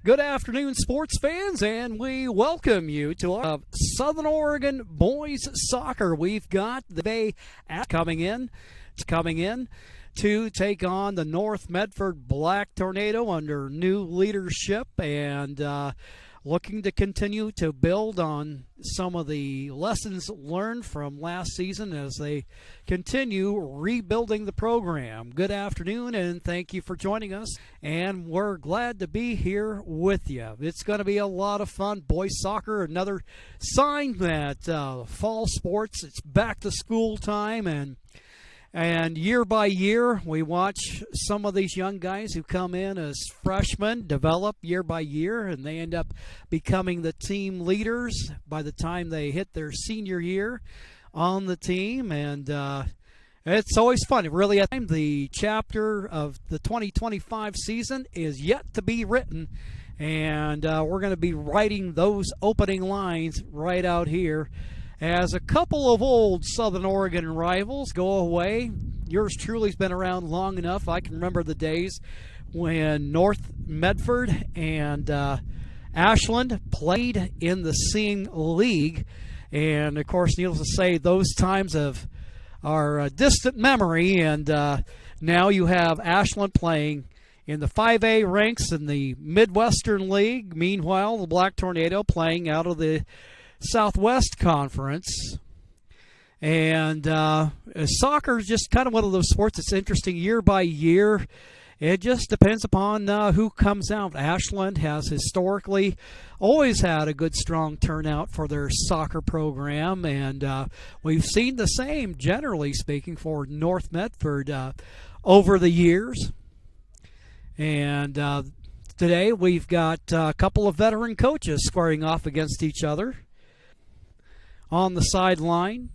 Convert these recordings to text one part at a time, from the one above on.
Good afternoon, sports fans, and we welcome you to our Southern Oregon boys soccer. We've got the Bay coming in to take on the North Medford Black Tornado under new leadership, and looking to continue to build on some of the lessons learned from last season as they continue rebuilding the program. Good afternoon, and thank you for joining us, and we're glad to be here with you. It's going to be a lot of fun. Boys soccer, another sign that fall sports, it's back to school time, and year by year, we watch some of these young guys who come in as freshmen develop year by year, and they end up becoming the team leaders by the time they hit their senior year on the team. And it's always fun. Really, the chapter of the 2025 season is yet to be written, and we're going to be writing those opening lines right out here as a couple of old Southern Oregon rivals go away. Yours truly's been around long enough. I can remember the days when North Medford and Ashland played in the same league. And, of course, needless to say, those times are a distant memory. And now you have Ashland playing in the 5A ranks in the Midwestern League. Meanwhile, the Black Tornado playing out of the Southwest Conference. And soccer is just kind of one of those sports that's interesting year by year. It just depends upon who comes out. Ashland has historically always had a good, strong turnout for their soccer program, and we've seen the same, generally speaking, for North Medford over the years. And today we've got a couple of veteran coaches squaring off against each other. On the sideline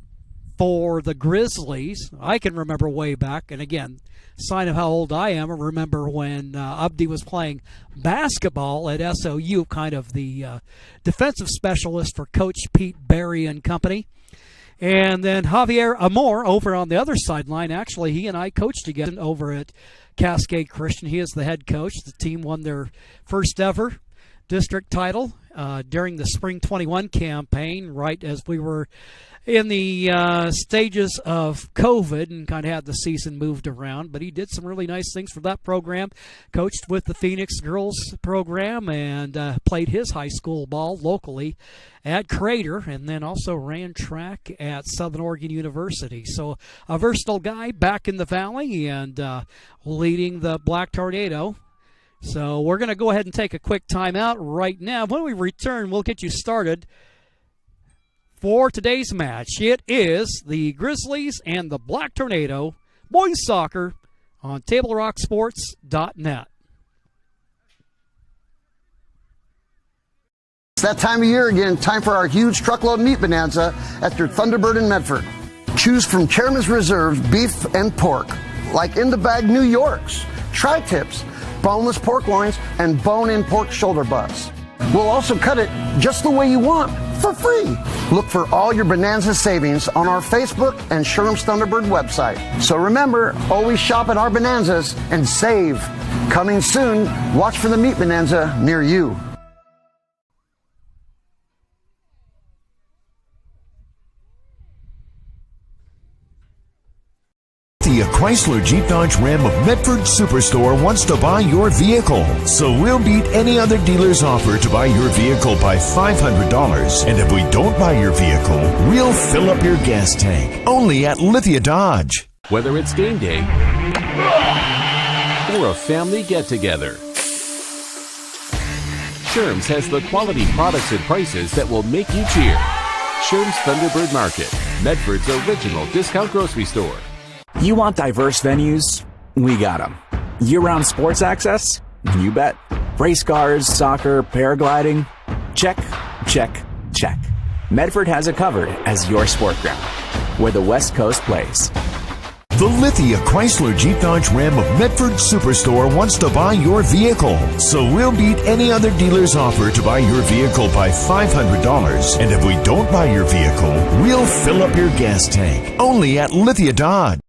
for the Grizzlies, I can remember way back, and again, sign of how old I am, I remember when Abdi was playing basketball at SOU, kind of the defensive specialist for Coach Pete Berry and company. And then Javier Amor over on the other sideline. Actually, he and I coached together over at Cascade Christian. He is the head coach. The team won their first ever district title during the Spring 21 campaign, right as we were in the stages of COVID and kind of had the season moved around. But he did some really nice things for that program, coached with the Phoenix girls program, and played his high school ball locally at Crater, and then also ran track at Southern Oregon University. So a versatile guy back in the Valley and leading the Black Tornado. So we're going to go ahead and take a quick timeout right now. When we return, we'll get you started for today's match. It is the Grizzlies and the Black Tornado boys soccer on TableRockSports.net. It's that time of year again. Time for our huge truckload meat bonanza at your Thunderbird in Medford. Choose from Chairman's Reserve beef and pork, like in the bag New Yorks, tri-tips, boneless pork loins, and bone-in pork shoulder butts. We'll also cut it just the way you want, for free. Look for all your Bonanza savings on our Facebook and Sherm's Thunderbird website. So remember, always shop at our Bonanzas and save. Coming soon, watch for the Meat Bonanza near you. The Chrysler Jeep Dodge Ram of Medford Superstore wants to buy your vehicle. So we'll beat any other dealer's offer to buy your vehicle by $500. And if we don't buy your vehicle, we'll fill up your gas tank. Only at Lithia Dodge. Whether it's game day or a family get-together, Sherm's has the quality products and prices that will make you cheer. Sherm's Thunderbird Market, Medford's original discount grocery store. You want diverse venues? We got them. Year-round sports access? You bet. Race cars, soccer, paragliding? Check, check, check. Medford has it covered as your sport ground, where the West Coast plays. The Lithia Chrysler Jeep Dodge Ram of Medford Superstore wants to buy your vehicle. So we'll beat any other dealer's offer to buy your vehicle by $500. And if we don't buy your vehicle, we'll fill up your gas tank. Only at Lithia Dodge.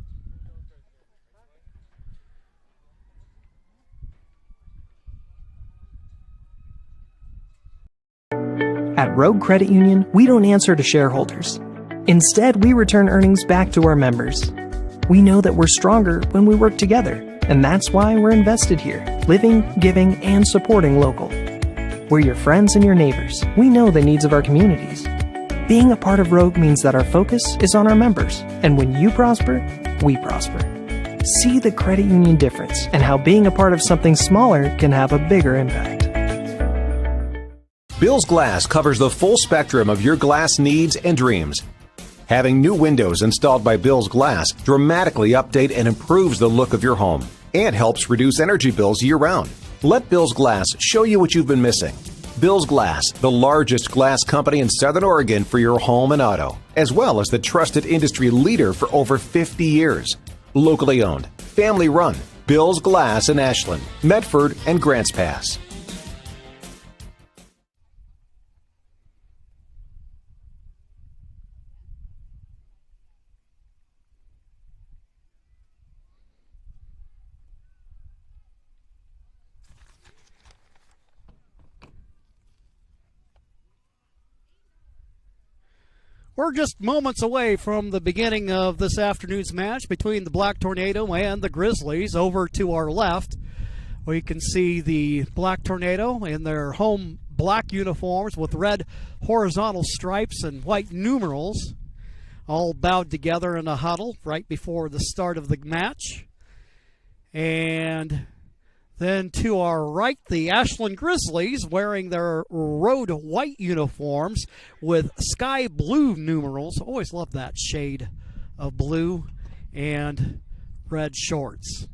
At Rogue Credit Union, we don't answer to shareholders. Instead, we return earnings back to our members. We know that we're stronger when we work together, and that's why we're invested here, living, giving, and supporting local. We're your friends and your neighbors. We know the needs of our communities. Being a part of Rogue means that our focus is on our members, and when you prosper, we prosper. See the credit union difference and how being a part of something smaller can have a bigger impact. Bill's Glass covers the full spectrum of your glass needs and dreams. Having new windows installed by Bill's Glass dramatically update and improves the look of your home and helps reduce energy bills year-round. Let Bill's Glass show you what you've been missing. Bill's Glass, the largest glass company in Southern Oregon for your home and auto, as well as the trusted industry leader for over 50 years. Locally owned, family run, Bill's Glass in Ashland, Medford, and Grants Pass. We're just moments away from the beginning of this afternoon's match between the Black Tornado and the Grizzlies. Over to our left, we can see the Black Tornado in their home black uniforms with red horizontal stripes and white numerals, all bowed together in a huddle right before the start of the match. And then to our right, the Ashland Grizzlies wearing their road white uniforms with sky blue numerals. Always love that shade of blue, and red shorts.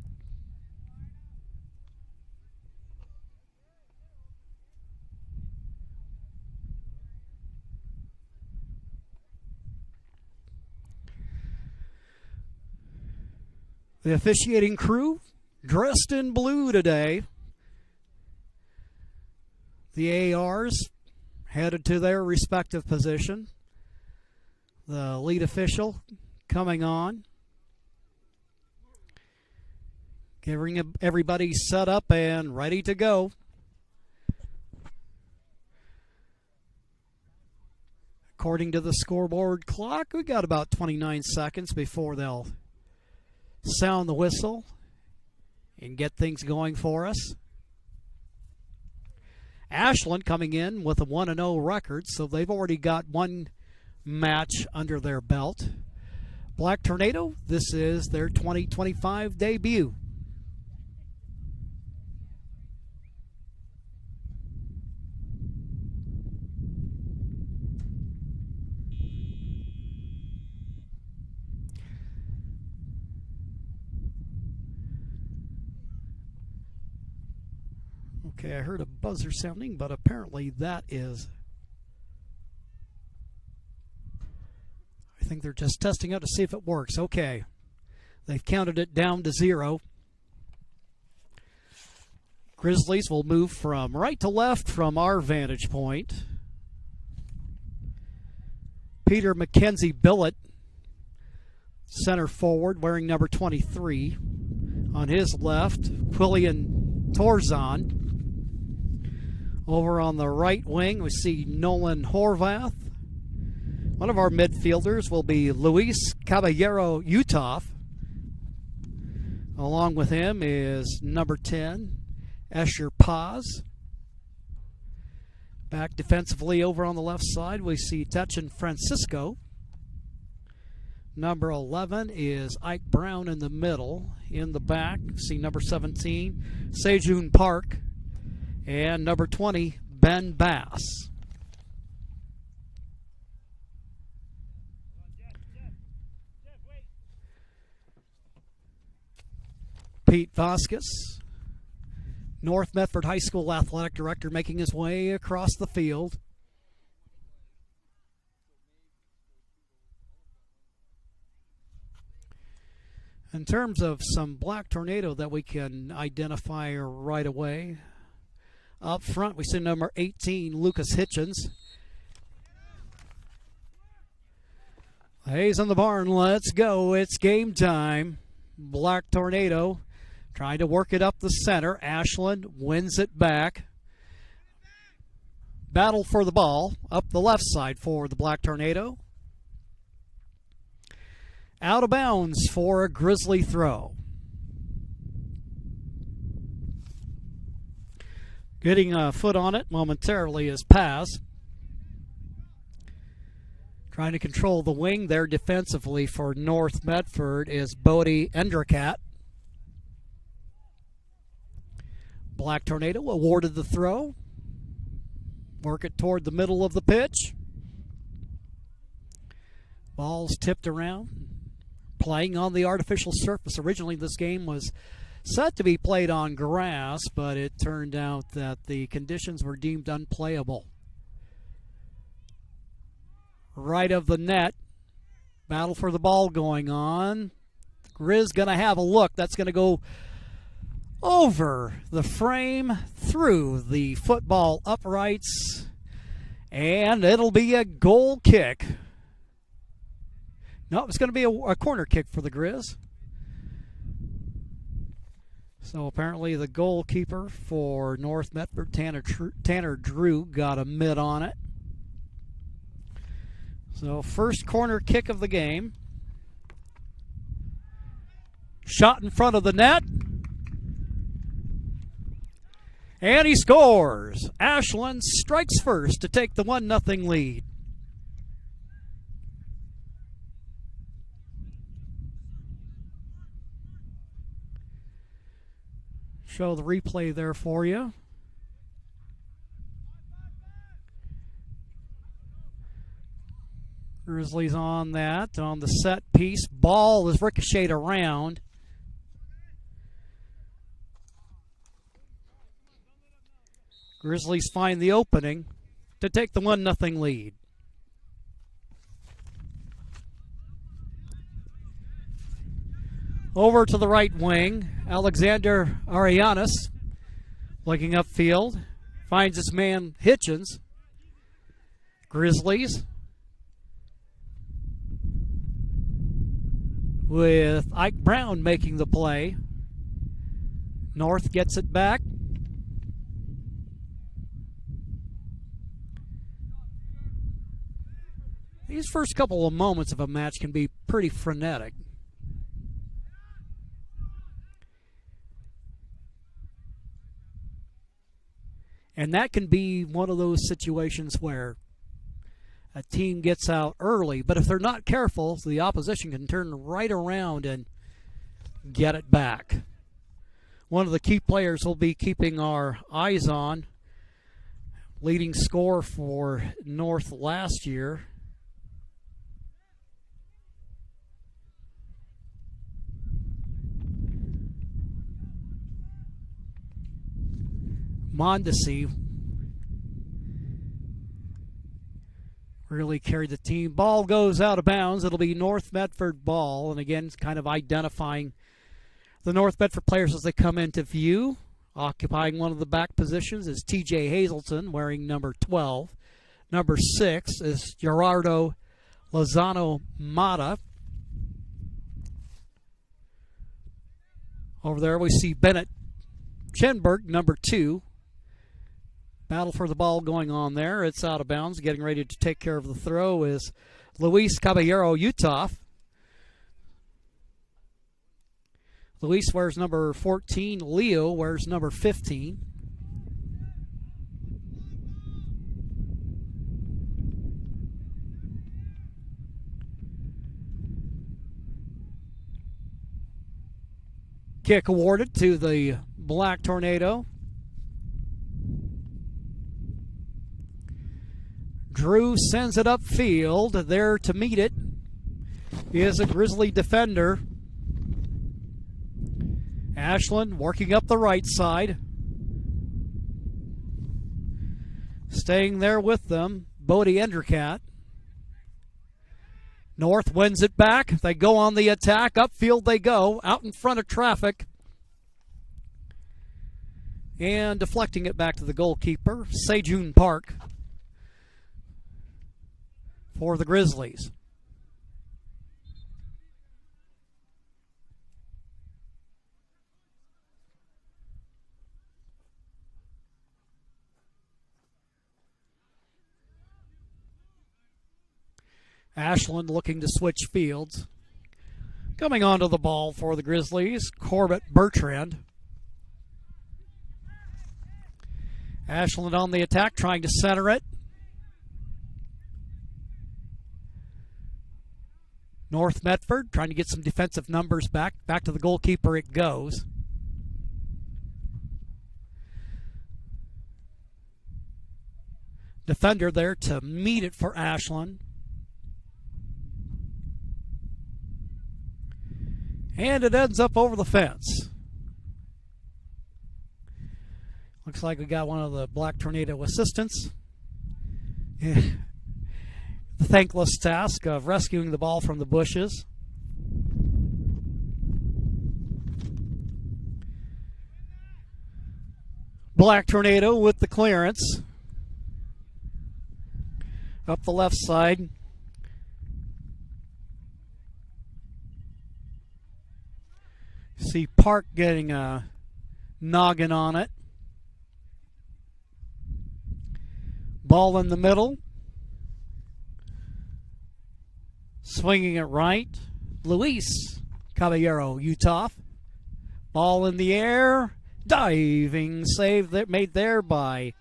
The officiating crew dressed in blue today. The ARs headed to their respective position. The lead official coming on, getting everybody set up and ready to go. According to the scoreboard clock, we got about 29 seconds before they'll sound the whistle and get things going for us. Ashland coming in with a 1-0 record, so they've already got one match under their belt. Black Tornado, this is their 2025 debut. Okay, I heard a buzzer sounding, but apparently that is... I think they're just testing out to see if it works. Okay. They've counted it down to 0. Grizzlies will move from right to left from our vantage point. Peter McKenzie Billett, center forward, wearing number 23. On his left, Quillian Torzon. Over on the right wing, we see Nolan Horvath. One of our midfielders will be Luis Caballero Uthoff. Along with him is number 10, Escher Paz. Back defensively over on the left side, we see Techin Francisco. Number 11 is Ike Brown in the middle. In the back, see number 17, Sejun Park. And number 20, Ben Bass. Pete Vasquez, North Medford High School Athletic Director, making his way across the field. In terms of some Black Tornado that we can identify right away, up front, we see number 18, Lucas Hitchens. Hayes in the barn. Let's go. It's game time. Black Tornado trying to work it up the center. Ashland wins it back. Battle for the ball up the left side for the Black Tornado. Out of bounds for a Grizzly throw. Getting a foot on it momentarily is pass. Trying to control the wing there defensively for North Medford is Bodie Endrakat. Black Tornado awarded the throw. Work it toward the middle of the pitch. Ball's tipped around. Playing on the artificial surface. Originally this game was set to be played on grass, but it turned out that the conditions were deemed unplayable. Right of the net. Battle for the ball going on. Grizz going to have a look. That's going to go over the frame, through the football uprights, and it'll be a goal kick. No, it's going to be a corner kick for the Grizz. So apparently the goalkeeper for North Medford, Tanner Drew, got a mid on it. So first corner kick of the game. Shot in front of the net. And he scores. Ashland strikes first to take the 1-0 lead. Show the replay there for you. Grizzlies on that, on the set piece. Ball is ricocheted around. Grizzlies find the opening to take the 1-0 lead. Over to the right wing, Alexander Arianis looking upfield, finds his man Hitchens. Grizzlies with Ike Brown making the play. North gets it back. These first couple of moments of a match can be pretty frenetic. And that can be one of those situations where a team gets out early, but if they're not careful, the opposition can turn right around and get it back. One of the key players we'll be keeping our eyes on, leading scorer for North last year, Mondesi really carried the team. Ball goes out of bounds. It'll be North Medford ball. And again, it's kind of identifying the North Medford players as they come into view. Occupying one of the back positions is TJ Hazelton, wearing number 12. Number 6 is Gerardo Lozano Mata. Over there we see Bennett Chenberg, number 2. Battle for the ball going on there. It's out of bounds. Getting ready to take care of the throw is Luis Caballero Uthoff. Luis wears number 14. Leo wears number 15. Kick awarded to the Black Tornado. Drew sends it upfield. There to meet it is a Grizzly defender. Ashland working up the right side. Staying there with them, Bodie Endrakat. North wins it back. They go on the attack. Upfield they go. Out in front of traffic. And deflecting it back to the goalkeeper, Sejun Park, for the Grizzlies. Ashland looking to switch fields. Coming onto the ball for the Grizzlies, Corbett Bertrand. Ashland on the attack, trying to center it. North Medford trying to get some defensive numbers back. Back to the goalkeeper it goes. Defender there to meet it for Ashland. And it ends up over the fence. Looks like we got one of the Black Tornado assistants. The thankless task of rescuing the ball from the bushes. Black Tornado with the clearance. Up the left side. See Park getting a noggin on it. Ball in the middle. Swinging it right. Luis Caballero, Utah. Ball in the air. Diving save that made there by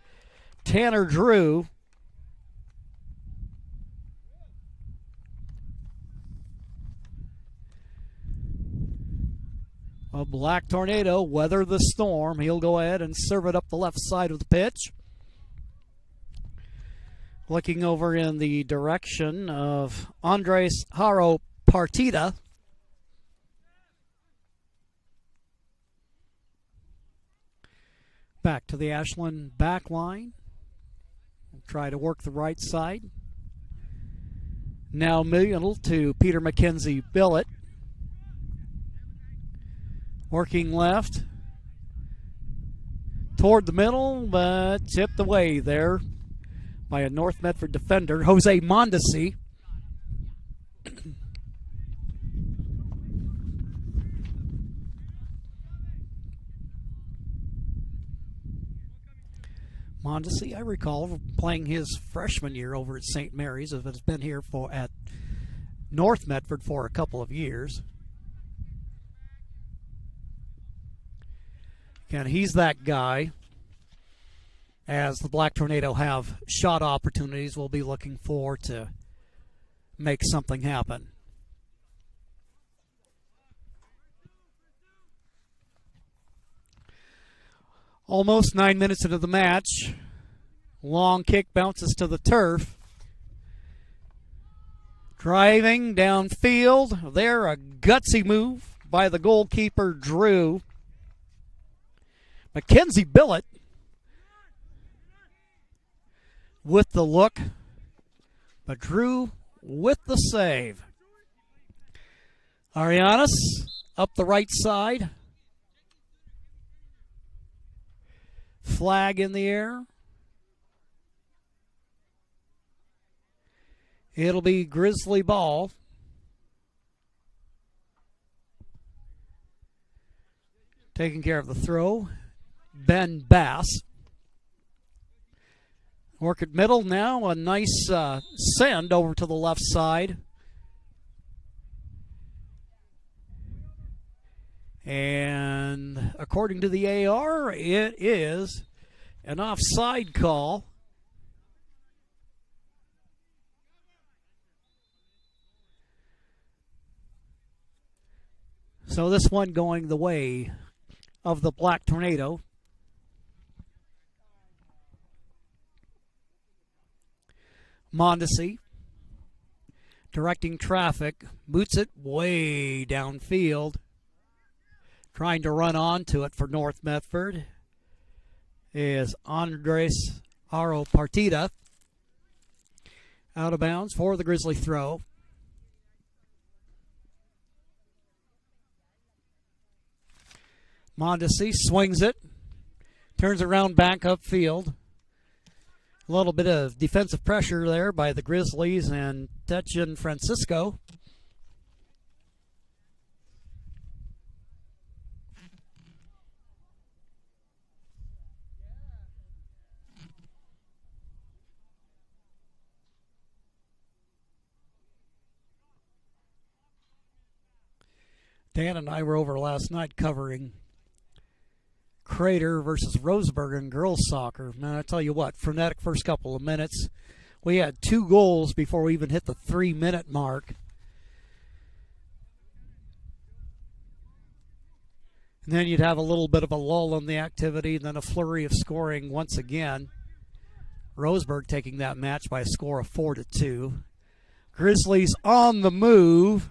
Tanner Drew. A Black Tornado weather the storm. He'll go ahead and serve it up the left side of the pitch. Looking over in the direction of Andres Haro Partida. Back to the Ashland back line. We'll try to work the right side. Now middle to Peter McKenzie Billett. Working left. Toward the middle, but tipped away there by a North Medford defender, Jose Mondesi. Mondesi, I recall playing his freshman year over at St. Mary's, as has been here at North Medford for a couple of years. And he's that guy. As the Black Tornado have shot opportunities, we'll be looking for to make something happen. Almost 9 minutes into the match. Long kick bounces to the turf. Driving downfield. There, a gutsy move by the goalkeeper, Drew. Mackenzie Billett with the look, but Drew with the save. Arianes up the right side. Flag in the air. It'll be Grizzly ball. Taking care of the throw. Ben Bass. Work at middle now. A nice send over to the left side. And according to the AR, it is an offside call. So this one going the way of the Black Tornado. Mondesi directing traffic, boots it way downfield, trying to run onto it for North Medford is Andres Haro Partida. Out of bounds for the Grizzly throw. Mondesi swings it, turns around back upfield. A little bit of defensive pressure there by the Grizzlies and Tetchin Francisco. Dan and I were over last night covering Crater versus Roseburg in girls soccer. Man, I tell you what, frenetic first couple of minutes. We had 2 goals before we even hit the 3-minute mark. And then you'd have a little bit of a lull in the activity, and then a flurry of scoring once again. Roseburg taking that match by a score of 4-2. Grizzlies on the move.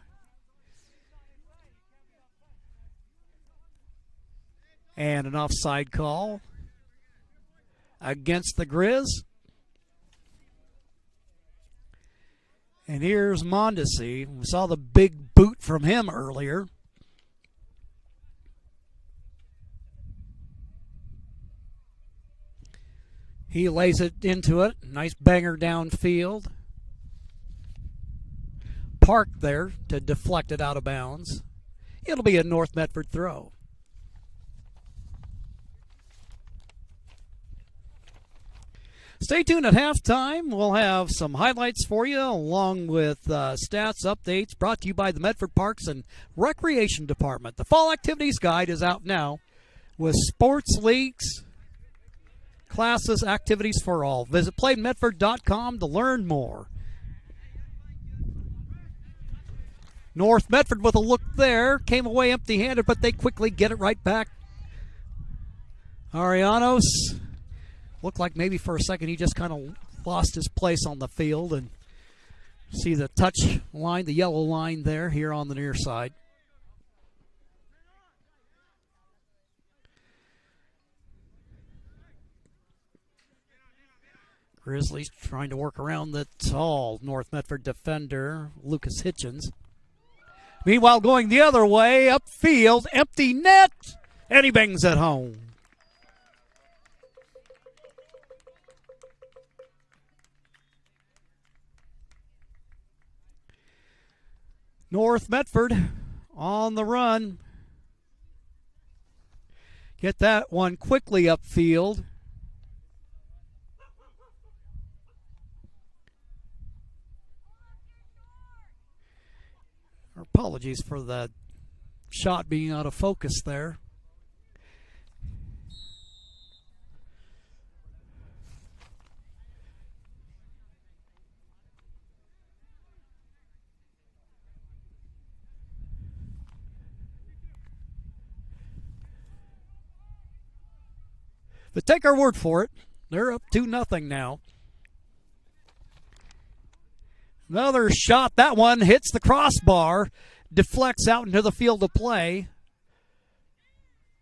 And an offside call against the Grizz. And here's Mondesi. We saw the big boot from him earlier. He lays it into it. Nice banger downfield. Park there to deflect it out of bounds. It'll be a North Medford throw. Stay tuned at halftime. We'll have some highlights for you along with stats updates brought to you by the Medford Parks and Recreation Department. The Fall Activities Guide is out now with sports leagues, classes, activities for all. Visit playmedford.com to learn more. North Medford with a look there. Came away empty-handed, but they quickly get it right back. Arianos looked like maybe for a second he just kind of lost his place on the field. And see the touch line, the yellow line there here on the near side. Grizzlies trying to work around the tall North Medford defender, Lucas Hitchens. Meanwhile, going the other way, upfield, empty net, and he bangs it home. North Medford on the run. Get that one quickly upfield. Our apologies for that shot being out of focus there. But take our word for it, they're up 2-0 now. Another shot, that one hits the crossbar, deflects out into the field of play.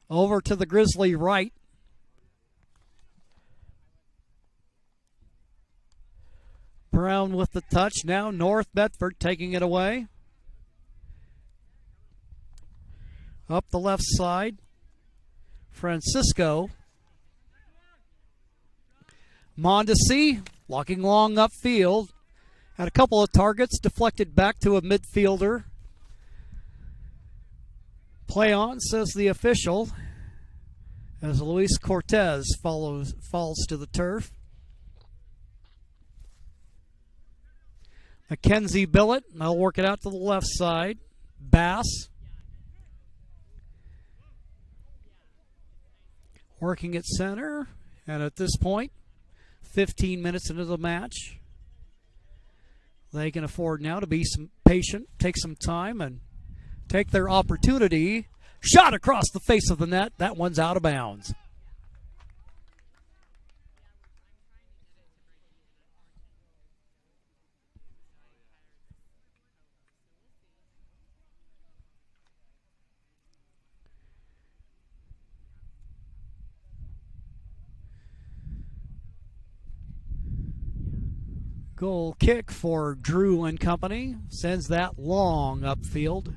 Over to the Grizzly right. Brown with the touch, now North Medford taking it away. Up the left side, Francisco. Mondesi walking long upfield. Had a couple of targets, deflected back to a midfielder. Play on, says the official, as Luis Cortez falls to the turf. Mackenzie Billett, they'll work it out to the left side. Bass. Working at center, and at this point, 15 minutes into the match, they can afford now to be some patient, take some time, and take their opportunity. Shot across the face of the net. That one's out of bounds. Goal kick for Drew and company. Sends that long upfield.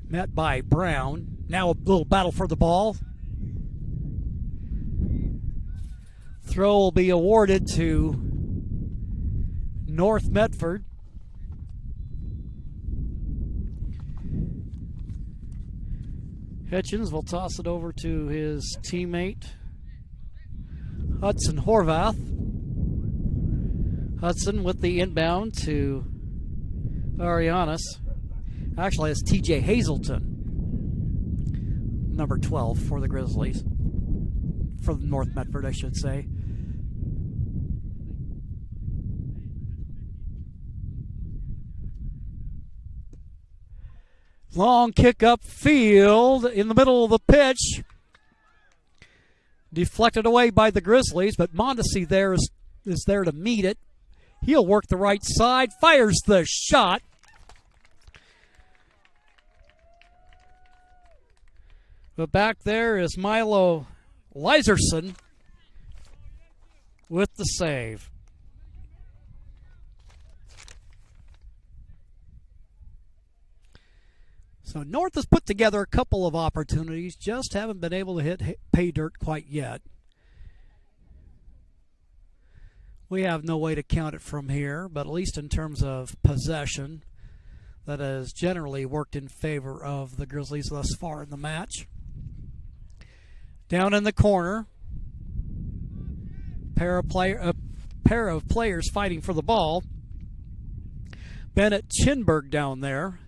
Met by Brown. Now a little battle for the ball. Throw will be awarded to North Medford. Hitchens will toss it over to his teammate, Hudson Horvath. Hudson with the inbound to Arianis. Actually, it's TJ Hazelton, number 12 for the Grizzlies. For North Medford, I should say. Long kick upfield in the middle of the pitch. Deflected away by the Grizzlies, but Mondesi there is there to meet it. He'll work the right side, fires the shot. But back there is Milo Liserson with the save. So North has put together a couple of opportunities, just haven't been able to hit pay dirt quite yet. We have no way to count it from here, but at least in terms of possession, that has generally worked in favor of the Grizzlies thus far in the match. Down in the corner, pair of players fighting for the ball. Bennett Chinberg down there.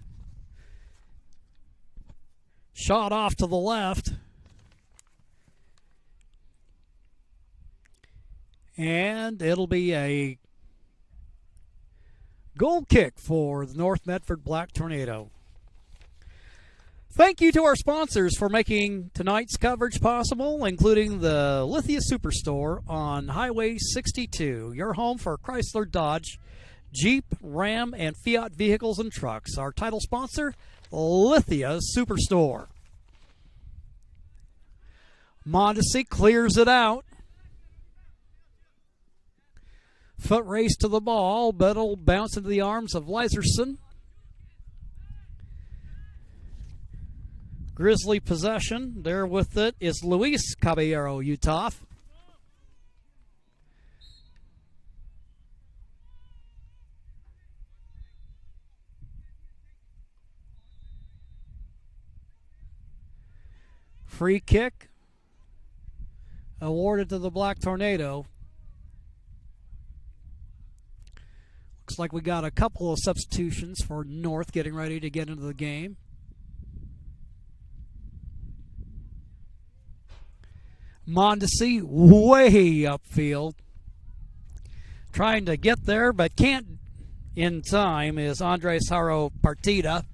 Shot off to the left. And it'll be a goal kick for the North Medford Black Tornado. Thank you to our sponsors for making tonight's coverage possible, including the Lithia Superstore on Highway 62, your home for Chrysler, Dodge, Jeep, Ram, and Fiat vehicles and trucks. Our title sponsor, Lithia Superstore. Mondesi clears it out. Foot race to the ball, but it'll bounce into the arms of Liserson. Grizzly possession. There with it is Luis Caballero Uthoff. Free kick awarded to the Black Tornado. Looks like we got a couple of substitutions for North getting ready to get into the game. Mondesi way upfield. Trying to get there, but can't in time is Andres Haro Partida.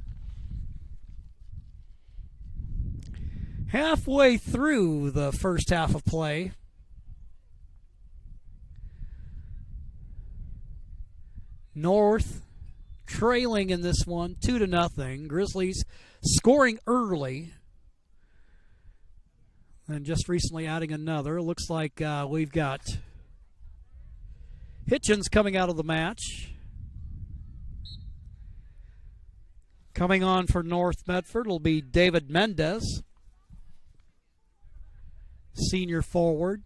Halfway through the first half of play. North trailing in this one 2-0. Grizzlies scoring early. And just recently adding another. Looks like we've got Hitchens coming out of the match. Coming on for North Medford will be David Mendez, senior forward.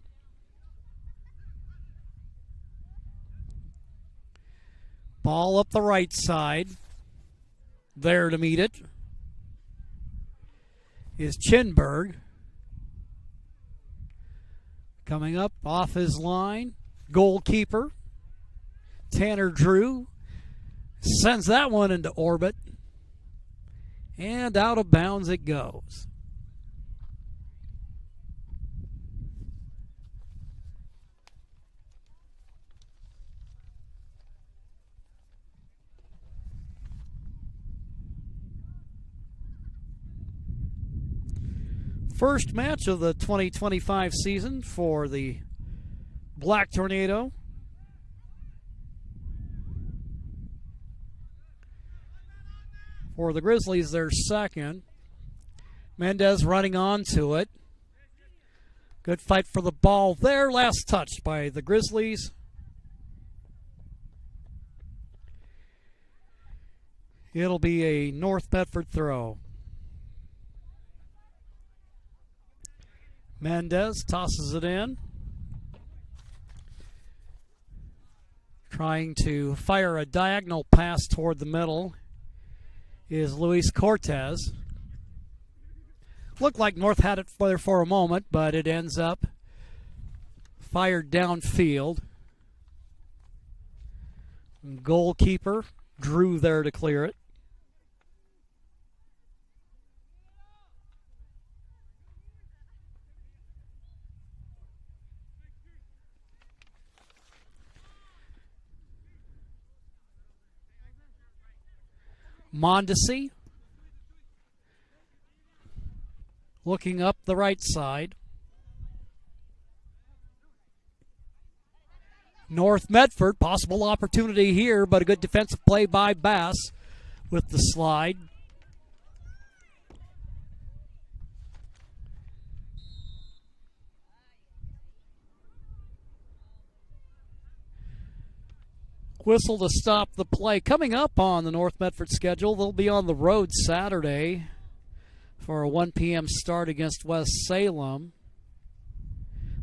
Ball up the right side. There to meet it is Chinberg. Coming up off his line, goalkeeper Tanner Drew sends that one into orbit, and out of bounds it goes. First match of the 2025 season for the Black Tornado. For the Grizzlies, their second. Mendez running onto it. Good fight for the ball there. Last touch by the Grizzlies. It'll be a North Medford throw. Mendez tosses it in. Trying to fire a diagonal pass toward the middle is Luis Cortez. Looked like North had it there for a moment, but it ends up fired downfield. Goalkeeper Drew there to clear it. Mondesi looking up the right side. North Medford, possible opportunity here, but a good defensive play by Bass with the slide. Whistle to stop the play. Coming up on the North Medford schedule, they'll be on the road Saturday for a 1 p.m. start against West Salem.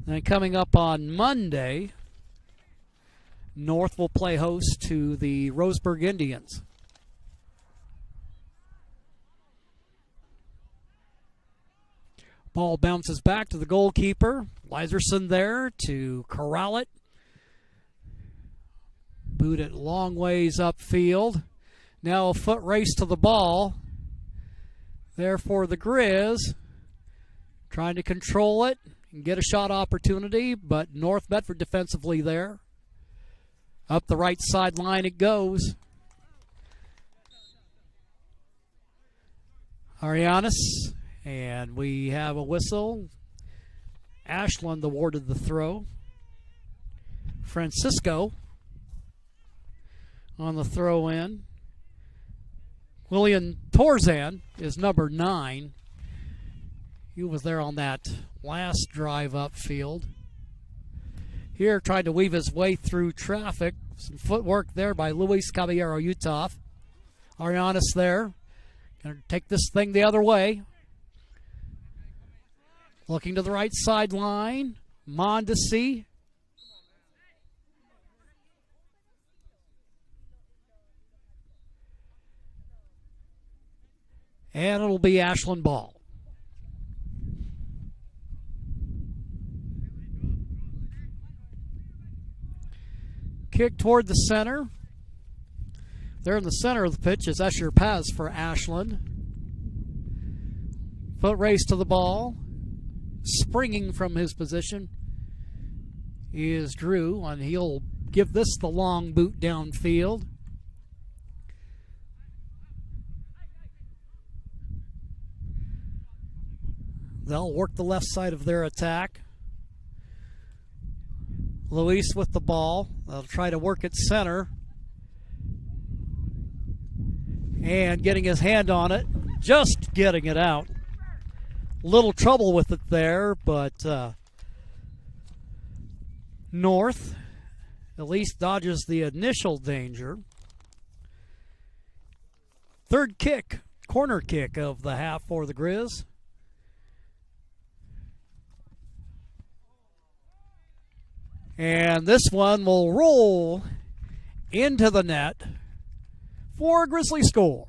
Then coming up on Monday, North will play host to the Roseburg Indians. Ball bounces back to the goalkeeper. Liserson there to corral it. Boot it long ways upfield. Now a foot race to the ball. There for the Grizz. Trying to control it and get a shot opportunity, but North Medford defensively there. Up the right sideline it goes. Arianis, and we have a whistle. Ashland awarded the throw. Francisco on the throw in. William Torzan is number 9. He was there on that last drive upfield. Here trying to weave his way through traffic. Some footwork there by Luis Caballero Uthoff. Arianis there. Going to take this thing the other way. Looking to the right sideline. Mondesi. And it'll be Ashland ball. Kick toward the center. There in the center of the pitch is Escher Paz for Ashland. Foot race to the ball. Springing from his position is Drew, and he'll give this the long boot downfield. They'll work the left side of their attack. Luis with the ball. They'll try to work it center. And getting his hand on it. Just getting it out. Little trouble with it there, but North at least dodges the initial danger. Third kick, corner kick of the half for the Grizz. And this one will roll into the net for a Grizzly score.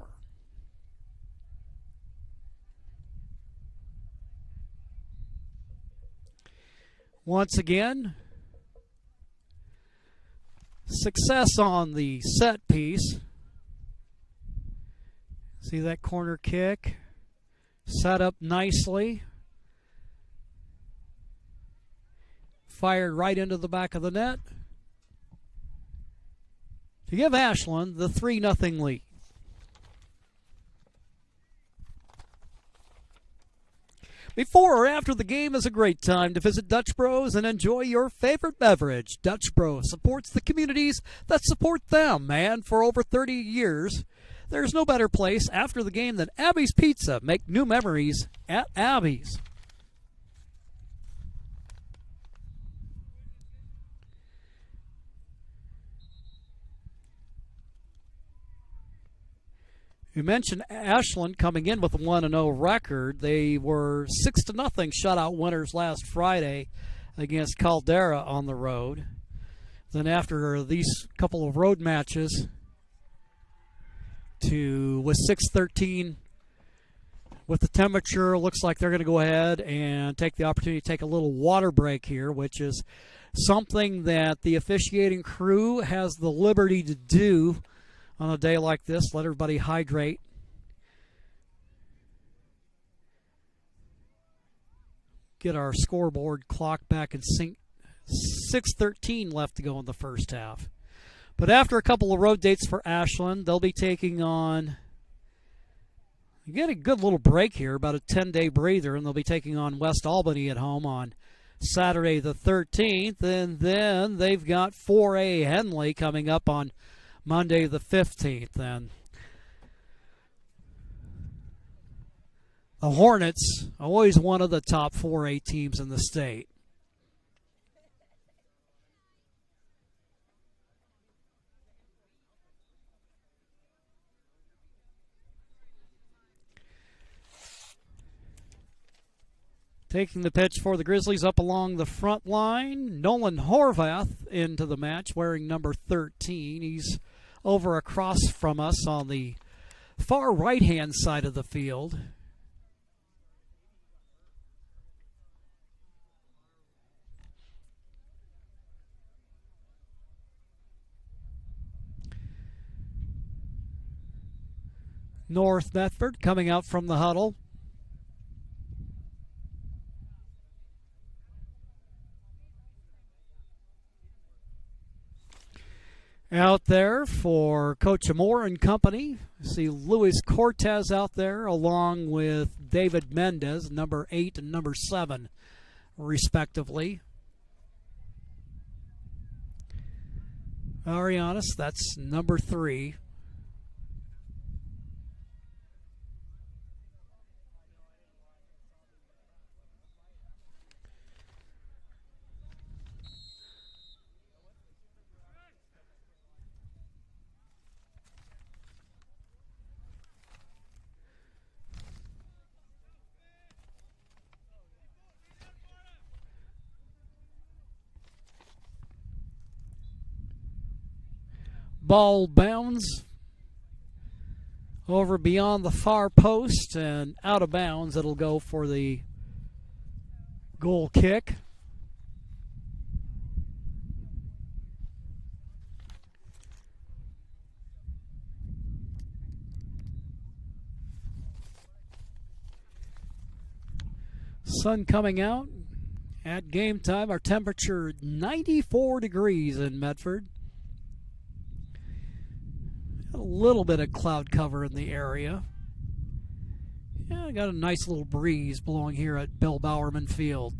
Once again, success on the set piece. See that corner kick set up nicely. Fired right into the back of the net to give Ashland the 3-0 lead. Before or after the game is a great time to visit Dutch Bros and enjoy your favorite beverage. Dutch Bros supports the communities that support them, and for over 30 years, there's no better place after the game than Abby's Pizza. Make new memories at Abby's. You mentioned Ashland coming in with a 1-0 record. They were 6-0 shutout winners last Friday against Caldera on the road. Then after these couple of road matches, with 6-13 with the temperature, looks like they're going to go ahead and take the opportunity to take a little water break here, which is something that the officiating crew has the liberty to do on a day like this. Let everybody hydrate. Get our scoreboard clock back in sync. 6:13 left to go in the first half. But after a couple of road dates for Ashland, they'll be taking on, you get a good little break here, about a 10-day breather, and they'll be taking on West Albany at home on Saturday the 13th. And then they've got 4A Henley coming up on Monday the 15th. And the Hornets, always one of the top 4A teams in the state. Taking the pitch for the Grizzlies up along the front line, Nolan Horvath into the match wearing number 13. He's over across from us on the far right-hand side of the field. North Medford coming out from the huddle. Out there for Coach Amore and company. See Luis Cortez out there along with David Mendez, number 8 and number 7, respectively. Arianis, that's number 3. Ball bounds over beyond the far post and out of bounds. It'll go for the goal kick. Sun coming out at game time. Our temperature 94 degrees in Medford. A little bit of cloud cover in the area. Yeah, I got a nice little breeze blowing here at Bill Bowerman Field.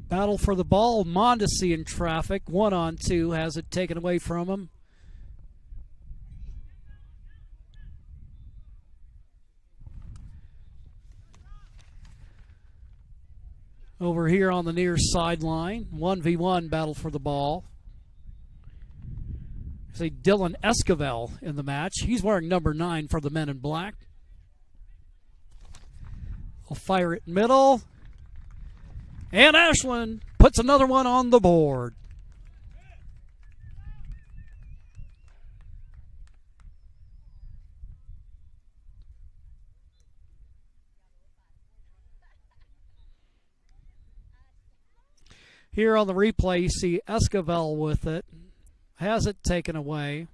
Battle for the ball. Mondesi in traffic. 1-on-2 has it taken away from him. Over here on the near sideline, 1v1 battle for the ball. See Dylan Esquivel in the match. He's wearing number 9 for the men in black. I'll fire it middle. And Ashland puts another one on the board. Here on the replay, you see Esquivel with it. Has it taken away.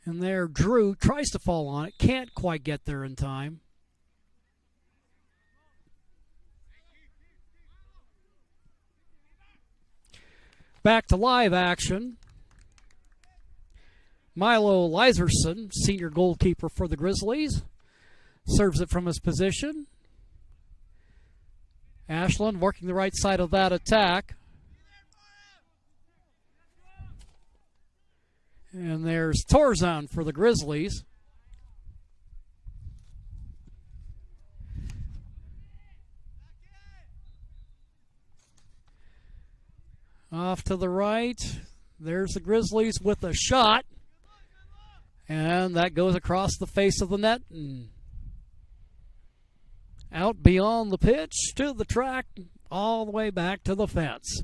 And there, Drew tries to fall on it. Can't quite get there in time. Back to live action. Milo Liserson, senior goalkeeper for the Grizzlies, serves it from his position. Ashland working the right side of that attack. And there's Torzan for the Grizzlies. Off to the right. There's the Grizzlies with a shot. And that goes across the face of the net and out beyond the pitch to the track, all the way back to the fence.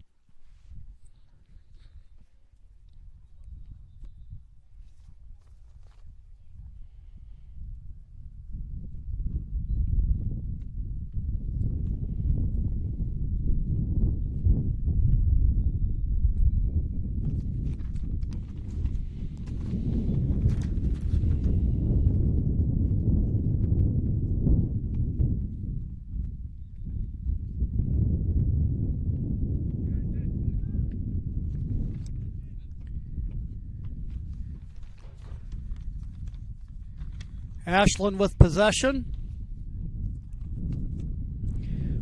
Ashland with possession.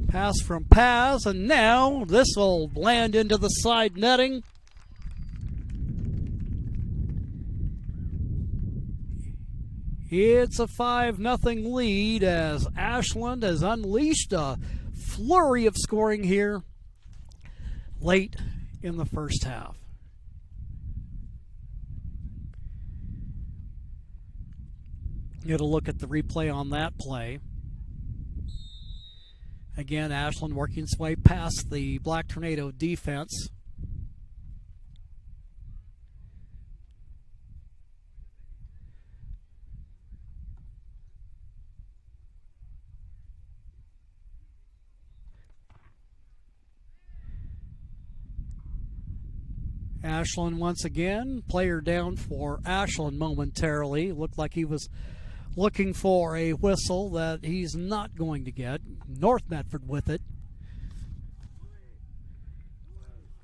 Pass from Paz, and now this will land into the side netting. It's a 5-0 lead as Ashland has unleashed a flurry of scoring here late in the first half. Get a look at the replay on that play. Again, Ashland working its way past the Black Tornado defense. Ashland once again, player down for Ashland momentarily. Looked like he was looking for a whistle that he's not going to get. North Medford with it.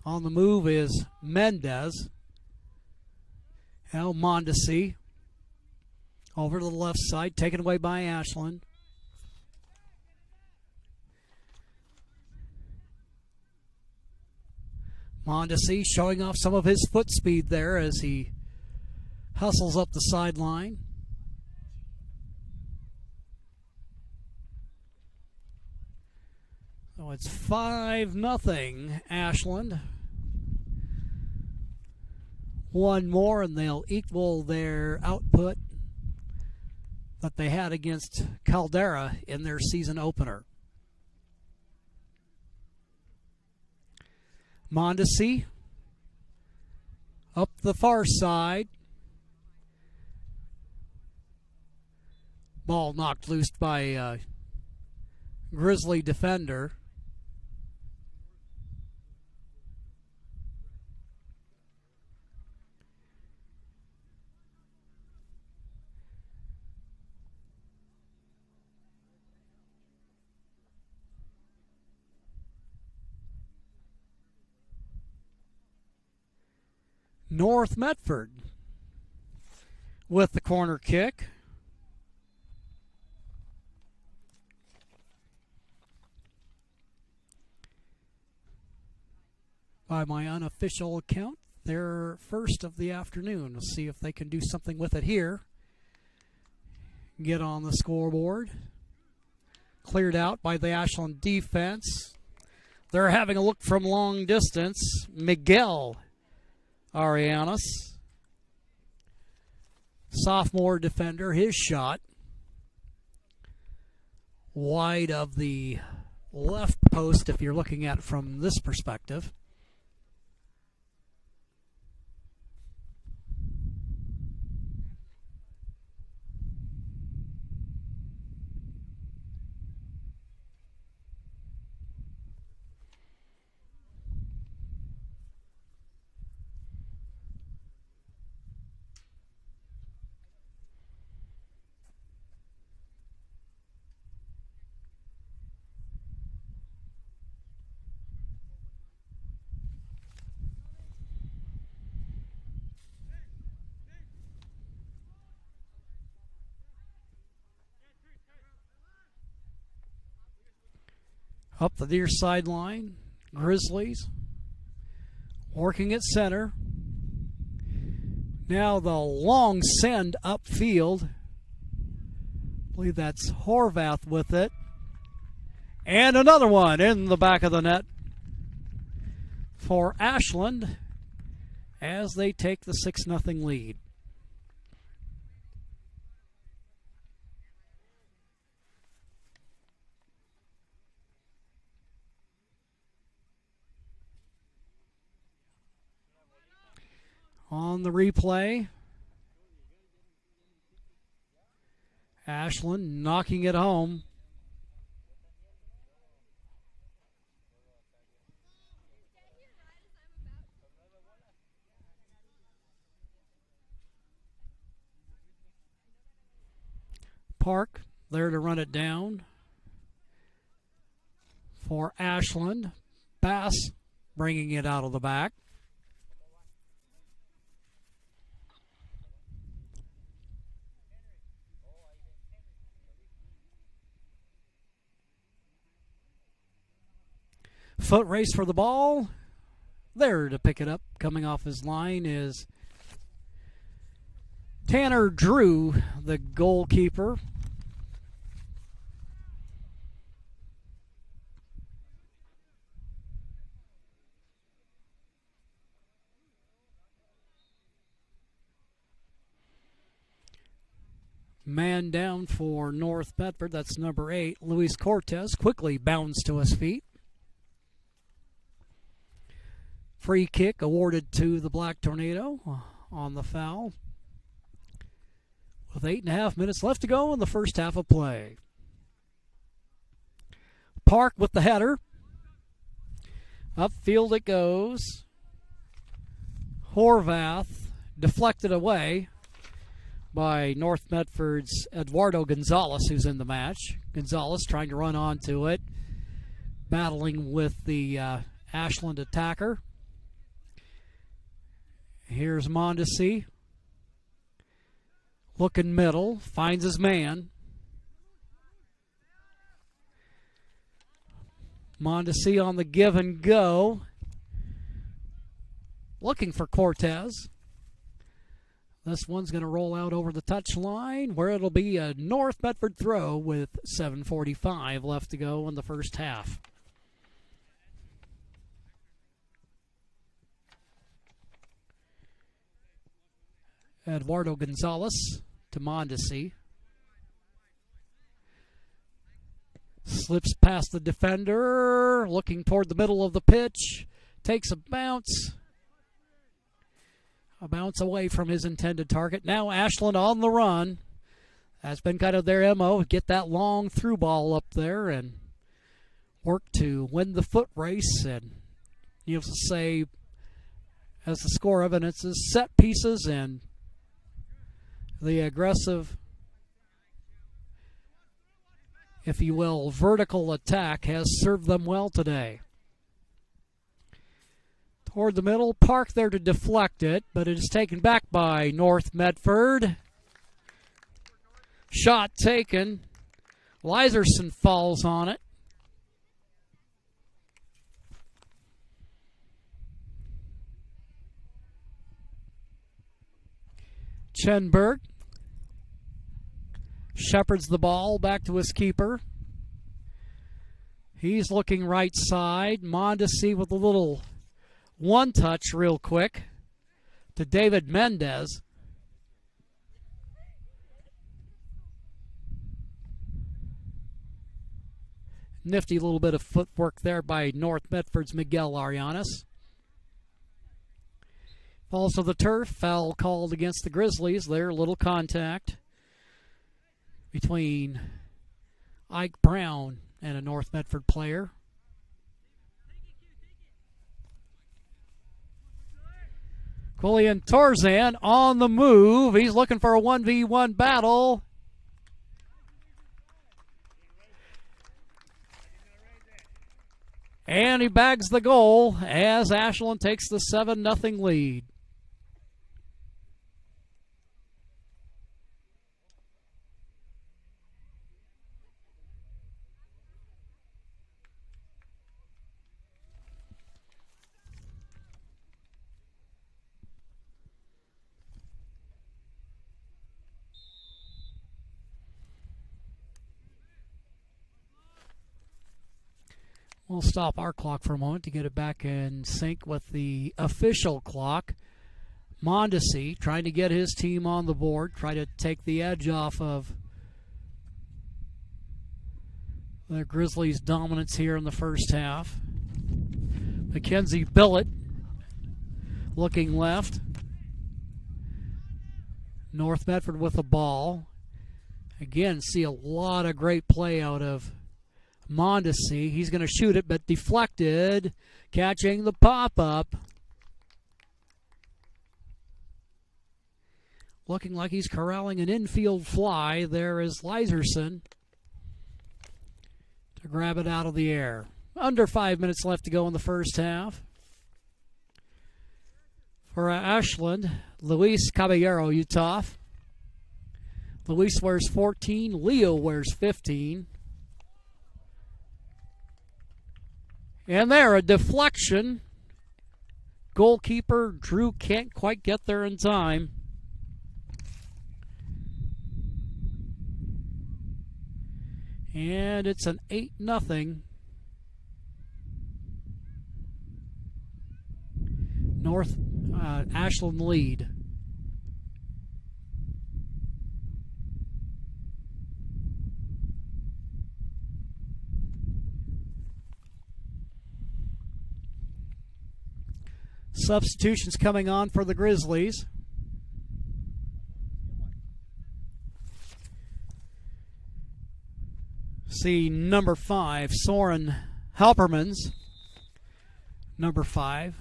On the move is Mendez. Now Mondesi over to the left side, taken away by Ashland. Mondesi showing off some of his foot speed there as he hustles up the sideline. So it's 5-0 Ashland. One more and they'll equal their output that they had against Caldera in their season opener. Mondesi up the far side. Ball knocked loose by a Grizzly defender. North Medford with the corner kick. By my unofficial account, their first of the afternoon. We'll see if they can do something with it here. Get on the scoreboard. Cleared out by the Ashland defense. They're having a look from long distance. Miguel Arianes, sophomore defender, his shot wide of the left post if you're looking at it from this perspective. Up the near sideline, Grizzlies working at center. Now the long send upfield. I believe that's Horvath with it. And another one in the back of the net for Ashland as they take the 6-0 lead. On the replay, Ashland knocking it home. Park there to run it down for Ashland. Bass bringing it out of the back. Foot race for the ball. There to pick it up, coming off his line, is Tanner Drew, the goalkeeper. Man down for North Medford. That's number 8. Luis Cortez quickly bounds to his feet. Free kick awarded to the Black Tornado on the foul. With 8.5 minutes left to go in the first half of play. Park with the header. Upfield it goes. Horvath deflected away by North Medford's Eduardo Gonzalez, who's in the match. Gonzalez trying to run onto it, battling with the Ashland attacker. Here's Mondesi. Looking middle, finds his man. Mondesi on the give and go. Looking for Cortez. This one's going to roll out over the touchline, where it'll be a North Medford throw with 7:45 left to go in the first half. Eduardo Gonzalez to Mondesi. Slips past the defender, looking toward the middle of the pitch. Takes a bounce. A bounce away from his intended target. Now Ashland on the run. That's been kind of their MO. Get that long through ball up there and work to win the foot race. And needless to say, as the score evidences, set pieces and the aggressive, if you will, vertical attack has served them well today. Toward the middle, Park there to deflect it, but it is taken back by North Medford. Shot taken. Liserson falls on it. Chenberg shepherds the ball back to his keeper. He's looking right side. Mondesi with a little one touch real quick to David Mendez. Nifty little bit of footwork there by North Medford's Miguel Arianes. Falls to the turf. Foul called against the Grizzlies. There, a little contact between Ike Brown and a North Medford player. Quillian Tarzan on the move. He's looking for a 1v1 battle. And he bags the goal as Ashland takes the 7-0 lead. We'll stop our clock for a moment to get it back in sync with the official clock. Mondesi trying to get his team on the board, try to take the edge off of the Grizzlies' dominance here in the first half. Mackenzie Billett looking left. North Medford with the ball. Again, see a lot of great play out of Mondesi. He's going to shoot it, but deflected. Catching the pop-up. Looking like he's corralling an infield fly. There is Liserson to grab it out of the air. Under 5 minutes left to go in the first half. For Ashland, Luis Caballero, Utah. Luis wears 14. Leo wears 15. And there, a deflection. Goalkeeper Drew can't quite get there in time. And it's an 8-0 North Ashland lead. Substitutions coming on for the Grizzlies. See number 5, Soren Halpermans. Number 5.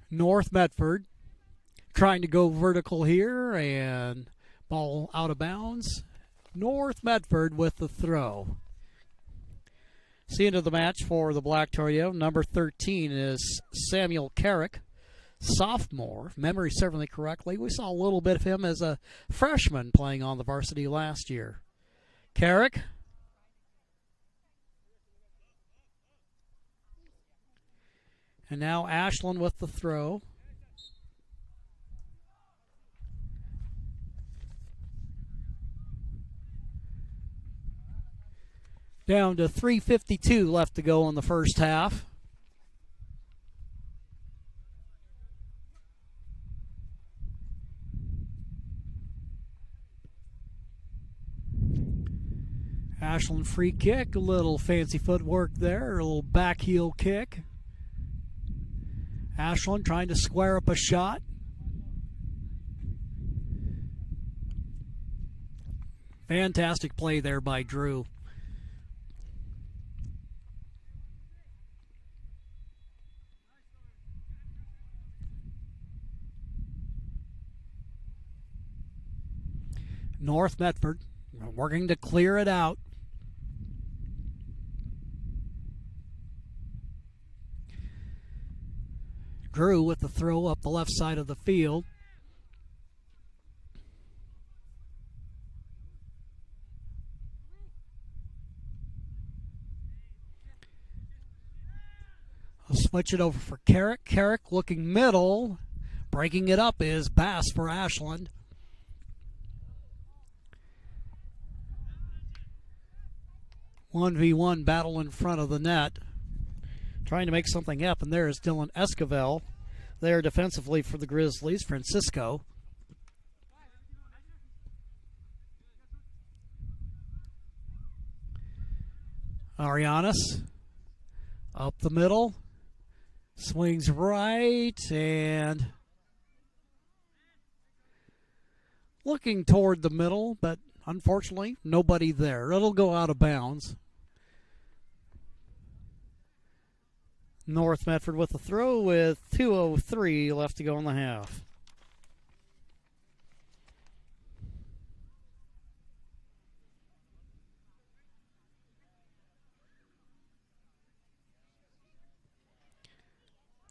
North Medford trying to go vertical here, and ball out of bounds. North Medford with the throw. See, into the match for the Black Tornado, number 13 is Samuel Carrick, sophomore. If memory serves me correctly, we saw a little bit of him as a freshman playing on the varsity last year. Carrick. And now Ashland with the throw. Down to 3:52 left to go in the first half. Ashland free kick, a little fancy footwork there, a little back heel kick. Ashland trying to square up a shot. Fantastic play there by Drew. North Medford working to clear it out. Drew with the throw up the left side of the field. I'll switch it over for Carrick. Carrick looking middle. Breaking it up is Bass for Ashland. One v one battle in front of the net. Trying to make something happen there is Dylan Esquivel. There defensively for the Grizzlies, Francisco. Arianis up the middle. Swings right and looking toward the middle, but unfortunately nobody there. It'll go out of bounds. North Medford with the throw with 2:03 left to go in the half.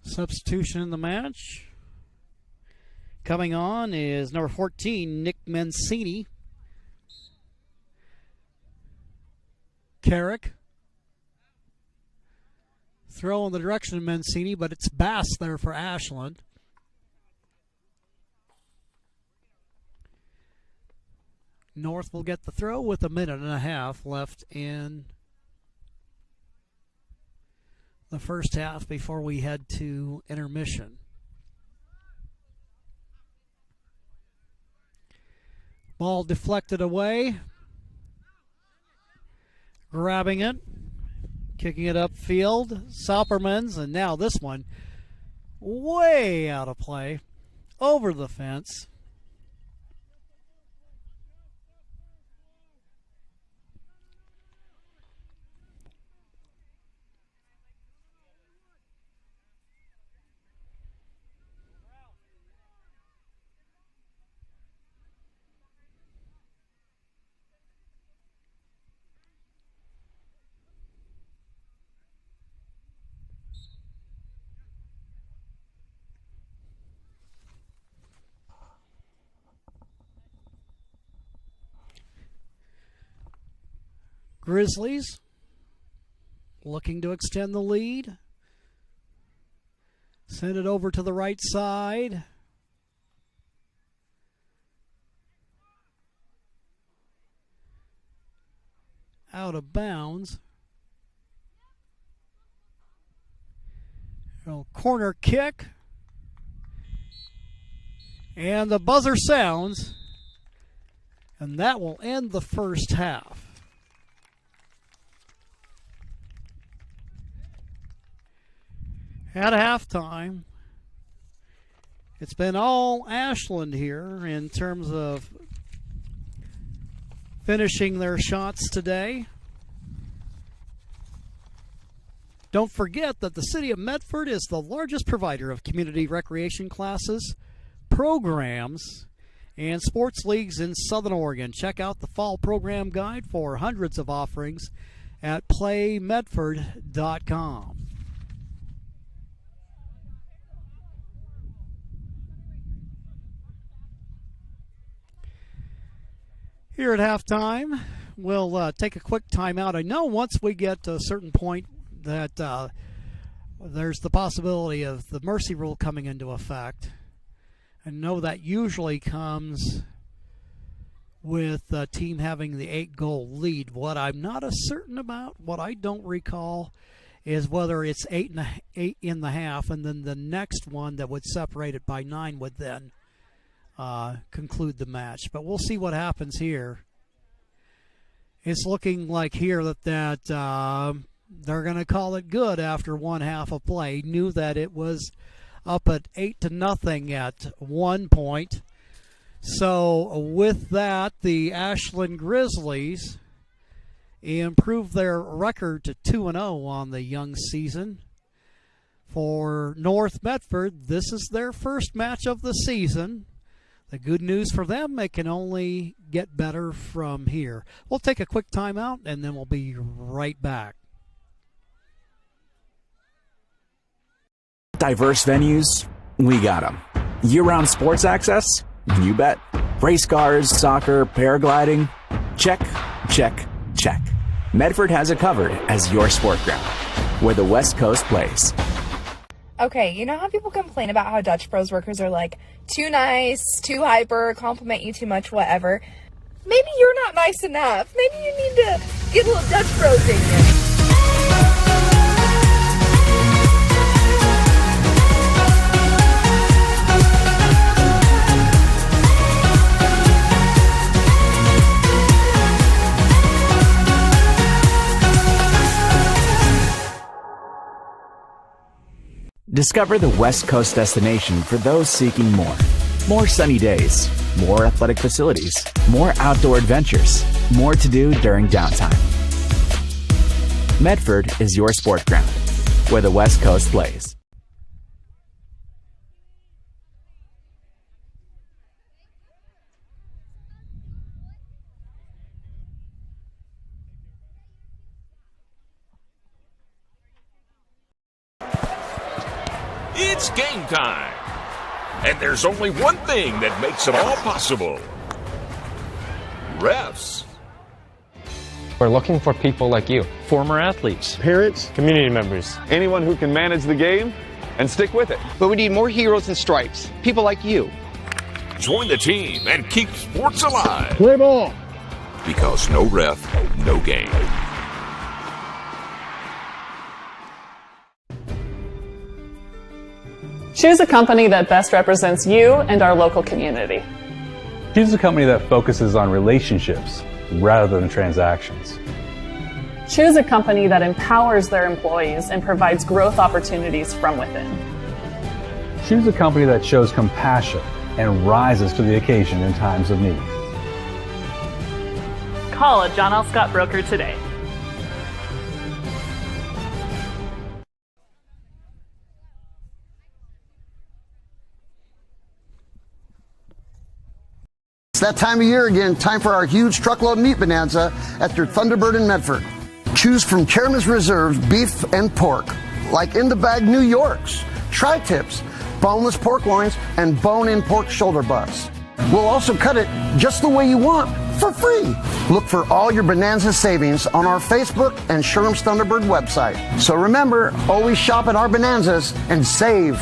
Substitution in the match. Coming on is number 14, Nick Mancini. Carrick. Throw in the direction of Mancini, but it's Bass there for Ashland. North will get the throw with a minute and a half left in the first half before we head to intermission. Ball deflected away. Grabbing it. Kicking it upfield. Saupermans, and now this one way out of play. Over the fence. Grizzlies looking to extend the lead. Send it over to the right side. Out of bounds. Corner kick. And the buzzer sounds. And that will end the first half. At halftime, it's been all Ashland here in terms of finishing their shots today. Don't forget that the city of Medford is the largest provider of community recreation classes, programs, and sports leagues in Southern Oregon. Check out the fall program guide for hundreds of offerings at playmedford.com. Here at halftime, we'll take a quick timeout. I know once we get to a certain point that there's the possibility of the mercy rule coming into effect. I know that usually comes with a team having the 8-goal lead. What I'm not as certain about, what I don't recall, is whether it's 8 in the half, and then the next one that would separate it by 9 would then conclude the match. But we'll see what happens here. It's looking like here that they're going to call it good after one half of play. Knew that it was up at 8-0 at one point. So with that, the Ashland Grizzlies improved their record to 2-0 on the young season. For North Medford, this is their first match of the season. The good news for them, it can only get better from here. We'll take a quick timeout, and then we'll be right back. Diverse venues, we got them. Year-round sports access? You bet. Race cars, soccer, paragliding? Check, check, check. Medford has it covered as your sport ground, where the West Coast plays. Okay, you know how people complain about how Dutch Bros workers are like too nice, too hyper, compliment you too much, whatever? Maybe you're not nice enough. Maybe you need to get a little Dutch Bros in you. Discover the West Coast destination for those seeking more. More sunny days, more athletic facilities, more outdoor adventures, more to do during downtime. Medford is your sport ground, where the West Coast plays. It's game time, and there's only one thing that makes it all possible. Refs. We're looking for people like you. Former athletes. Parents. Community members. Anyone who can manage the game and stick with it. But we need more heroes and stripes. People like you. Join the team and keep sports alive. Play ball. Because no ref, no game. Choose a company that best represents you and our local community. Choose a company that focuses on relationships rather than transactions. Choose a company that empowers their employees and provides growth opportunities from within. Choose a company that shows compassion and rises to the occasion in times of need. Call a John L. Scott broker today. It's that time of year again, time for our huge truckload meat bonanza at your Thunderbird in Medford. Choose from Chairman's Reserves beef and pork, like in the bag New Yorks, tri-tips, boneless pork loins, and bone-in pork shoulder butts. We'll also cut it just the way you want, for free. Look for all your Bonanza savings on our Facebook and Sherm's Thunderbird website. So remember, always shop at our Bonanzas and save.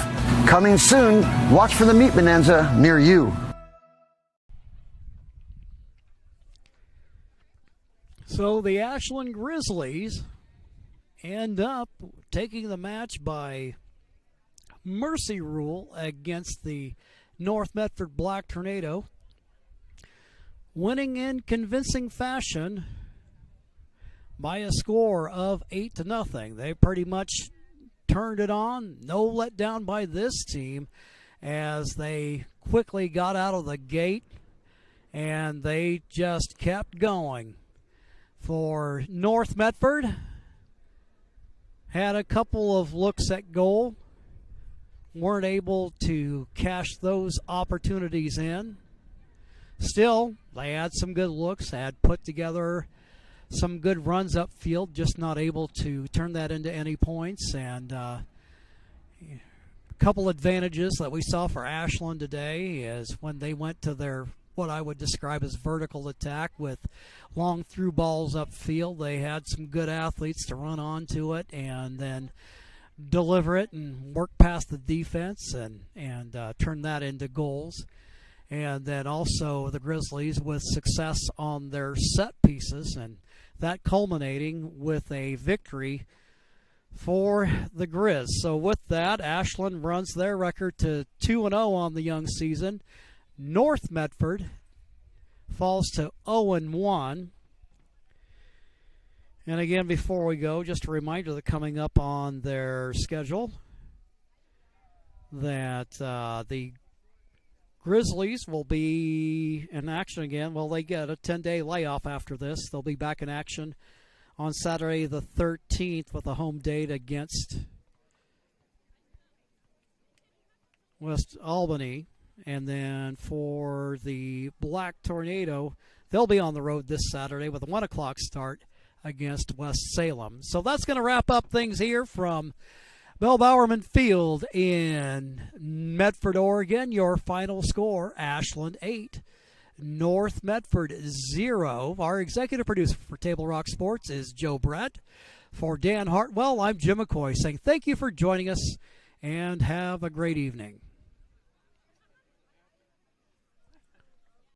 Coming soon, watch for the Meat Bonanza near you. So the Ashland Grizzlies end up taking the match by mercy rule against the North Medford Black Tornado, winning in convincing fashion by a score of 8-0. They pretty much turned it on. No letdown by this team as they quickly got out of the gate, and they just kept going. For North Medford, had a couple of looks at goal, weren't able to cash those opportunities in. Still, they had some good looks, had put together some good runs upfield, just not able to turn that into any points. And a couple advantages that we saw for Ashland today is when they went to their what I would describe as vertical attack with long through balls upfield. They had some good athletes to run onto it and then deliver it and work past the defense and turn that into goals. And then also the Grizzlies with success on their set pieces, and that culminating with a victory for the Grizz. So with that, Ashland runs their record to 2-0 on the young season. North Medford falls to 0-1. And again, before we go, just a reminder that coming up on their schedule that the Grizzlies will be in action again. Well, they get a 10-day layoff after this. They'll be back in action on Saturday the 13th with a home date against West Albany. And then for the Black Tornado, they'll be on the road this Saturday with a 1 o'clock start against West Salem. So that's going to wrap up things here from Bell Bowerman Field in Medford, Oregon. Your final score, Ashland 8, North Medford 0. Our executive producer for Table Rock Sports is Joe Brett. For Dan Hartwell, I'm Jim McCoy saying thank you for joining us and have a great evening.